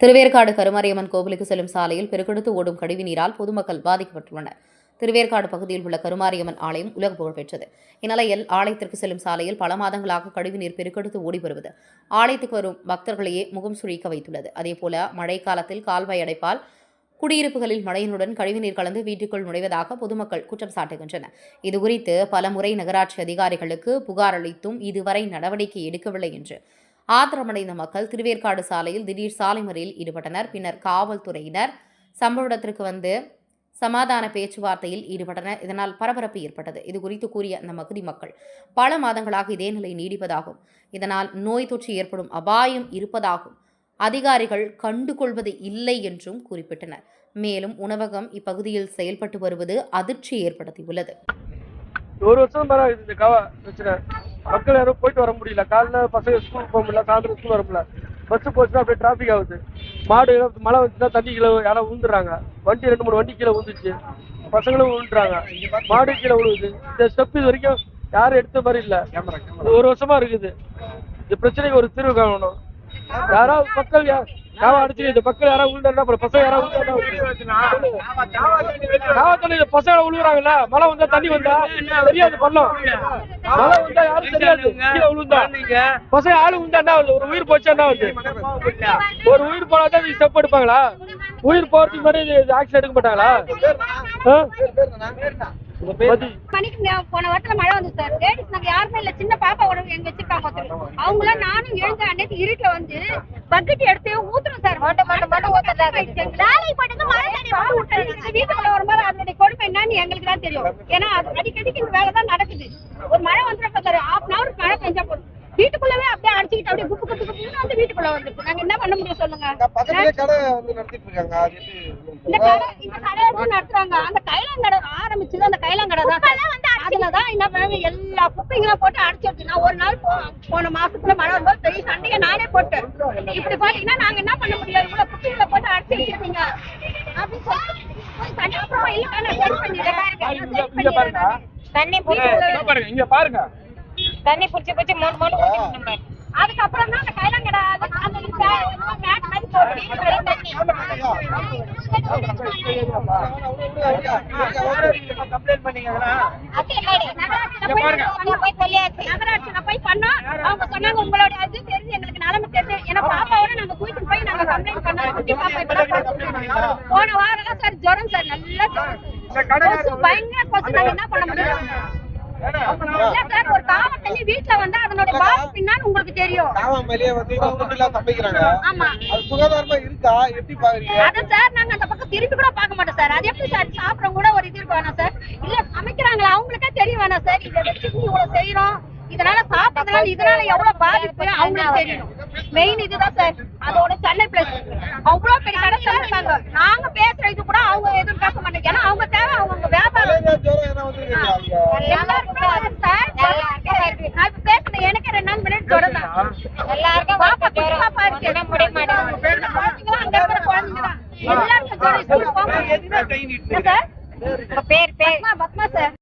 திருவேற்காடு கருமாரியம்மன் கோவிலுக்கு செல்லும் சாலையில் பெருக்கெடுத்து ஓடும் கழிவுநீரால் பொதுமக்கள் பாதிக்கப்பட்டுள்ளனர். திருவேற்காடு பகுதியில் உள்ள கருமாரியம்மன் ஆலயம் உலக புகழ்பெற்றது. இந்நிலையில் ஆலயத்திற்கு செல்லும் சாலையில் பல மாதங்களாக கழிவுநீர் பெருக்கெடுத்து ஓடி வருவது ஆலயத்துக்கு வரும் பக்தர்களையே முகம் சுழிக்க வைத்துள்ளது. அதேபோல மழைக்காலத்தில் கால்வாய் அடைப்பால் குடியிருப்புகளில் மழையினுடன் கழிவுநீர் கலந்து வீட்டுக்குள் நுழைவதாக பொதுமக்கள் குற்றம் சாட்டுகின்றனர். இதுகுறித்து பலமுறை நகராட்சி அதிகாரிகளுக்கு புகார் அளித்தும் இதுவரை நடவடிக்கை எடுக்கவில்லை என்று ஆத்திரமடைந்த மக்கள் திருவேற்காடு சாலையில் திடீர் சாலை மறியலில் ஈடுபட்டனர். பின்னர் காவல்துறையினர் சம்பவ இடத்திற்கு வந்து சமாதான பேச்சுவார்த்தையில் ஈடுபட்டனர். இதனால் பரபரப்பு ஏற்பட்டது. இதுகுறித்து கூறிய அந்த பகுதி மக்கள் பல மாதங்களாக இதே நிலை நீடிப்பதாகும், இதனால் நோய் தொற்று ஏற்படும் அபாயம் இருப்பதாகும் அதிகாரிகள் கண்டுகொள்வது இல்லை என்றும் குறிப்பிட்டனர். மேலும் உணவகம் இப்பகுதியில் செயல்பட்டு வருவது அதிர்ச்சி ஏற்படுத்தியுள்ளது. ஒரு வருஷம் பிரச்சனை, மக்கள் யாரும் போயிட்டு வர முடியல. காலைல பசங்க ஸ்கூலுக்கு போக முடியல, சாயந்தரம் ஸ்கூல் வர முடியல. பஸ் போச்சுன்னா அப்படியே டிராஃபிக் ஆகுது. மாடு மழை வந்துச்சுன்னா தண்ணி கீழே யாரும் விழுந்துடுறாங்க. வண்டி 2-3 வண்டி கீழே விழுந்துச்சு, பசங்களும் விழுந்துறாங்க, மாடு கீழே விழுகுது. இந்த ஸ்டெப் இது வரைக்கும் யாரும் எடுத்த மாதிரி இல்லை. ஒரு வருஷமா இருக்குது. இந்த பிரச்சனைக்கு ஒரு தீர்வு காணணும். யாராவது மக்கள் அடிச்சு இந்த மக்கள் யாராவது விழுந்தா பசங்க யாராவது பசங்க விழுகுறாங்கல்ல. மழை வந்தா தண்ணி வந்தா தெரியாது, பள்ளம் மழை வந்தா யாரும் தெரியாது. கீழே விழுந்தா பசங்க ஆளு விழுந்தா என்ன ஆகுது? ஒரு உயிர் போச்சா என்ன ஆகுது? ஒரு உயிர் போனாதான் ஸ்டெப் எடுப்பாங்களா? உயிர் போறதுக்கு முன்னாடி ஆக்சிடென்ட் எடுக்க மாட்டாங்களா? போன வாரத்துல மழை வந்து சார், லேடிஸ் நாங்க யாருமே இல்ல, சின்ன பாப்பா உடம்பு எங்க வச்சிருக்காங்க. அவங்கள நானும் எழுந்த அன்னைக்கு இருட்டுல வந்து பக்கெட் எடுத்து ஊத்துறோம் சார். வீட்டுக்குள்ள வரும்போது அதனுடைய கொடுமை என்னன்னு எங்களுக்கு தான் தெரியும். ஏன்னா அது அடிக்கடிக்கு இந்த வேலைதான் நடக்குது. ஒரு மழை வந்துடும் சார், 1/2 மழை பெஞ்சா போதும் வீட்டுக்குள்ளவே அப்படியே அடிச்சுக்கிட்டு அப்படியே குப்பு குப்பு குப்புன்னு வந்து வீட்டுக்குள்ள வந்துருக்கு. நாங்க என்ன பண்ண முடியும் சொல்லுங்க? இந்த கடை நடத்துறாங்க. அந்த கைலாங்கடை ஆரம்பிச்சது அந்த கைலாங்கடை தான். அதுலதான் என்ன பண்ணாங்க, எல்லா குப்பைங்களும் போட்டு அடிச்சிருக்கு. நான் ஒரு நாள் போன மாசத்துல மழை வரும்போது பெரிய சண்டையை நானே போட்டேன். இப்படி பாத்தீங்கன்னா நாங்க என்ன பண்ண முடியாது, இவ்வளவு குப்பைகளை போட்டு அடிச்சு வச்சிருக்கீங்க அப்படின்னு சொல்லிட்டு அப்புறம் இங்க பாருங்க தண்ணி புடிச்சு புடிச்சு மூணு அதுக்கப்புறம் தான் அந்த கைலாங்கடை நகராட்சியில போய் பண்ணோம். அவங்க சொன்னாங்க உங்களோட அது தெரிஞ்சு எங்களுக்கு நிலைமை தெரிஞ்சு. ஏன்னா பாப்பாவோட நாங்க கூட்டிட்டு போய் நாங்க கம்ப்ளைண்ட் பண்ணோம். குட்டி பாப்பா போன வாரம் தான் சார் ஜுரம் சார், நல்லா ஜுரம், பயங்கர கொசு. நாங்க என்ன பண்ண முடியும்? ஒரு காவல் தண்ணி வீட்டுல வந்து அதனோட பாதிப்பு என்னன்னு உங்களுக்கு தெரியும். அதான் சார் நாங்க அந்த பக்கம் திருப்பி கூட பார்க்க மாட்டோம் சார். அது எப்படி சார் சாப்பிட கூட ஒரு இது வேணாம் சார்? இல்ல சமைக்கிறாங்களா அவங்களுக்கே தெரியும் வேணாம் சார்? இதை வச்சு இவ்வளவு செய்யறோம், இதனால சாப்பிட்டதுனால இதனால எவ்வளவு பாதிப்பு அவங்களுக்கு தெரியும். மெயின் இதுதான் சார். அதோட சென்னை பிளஸ் அவ்வளவு பெரிய கடை இருக்காங்க. நாங்க பேசுற இது கூட அவங்க எதுவும் பேச மாட்டாங்க. ஏன்னா அவங்க தேவை அவங்க வியாபாரம். நான் இப்ப பேசுறேன், எனக்கு 2 நாள் முன்னாடி ஜுரம் தான். எல்லாருக்கும் பாப்பா இருக்கு, அங்க இருக்கிற குழந்தைங்க தான் எல்லாருக்கும் ஜுரம். பேர் பத்மா சார்.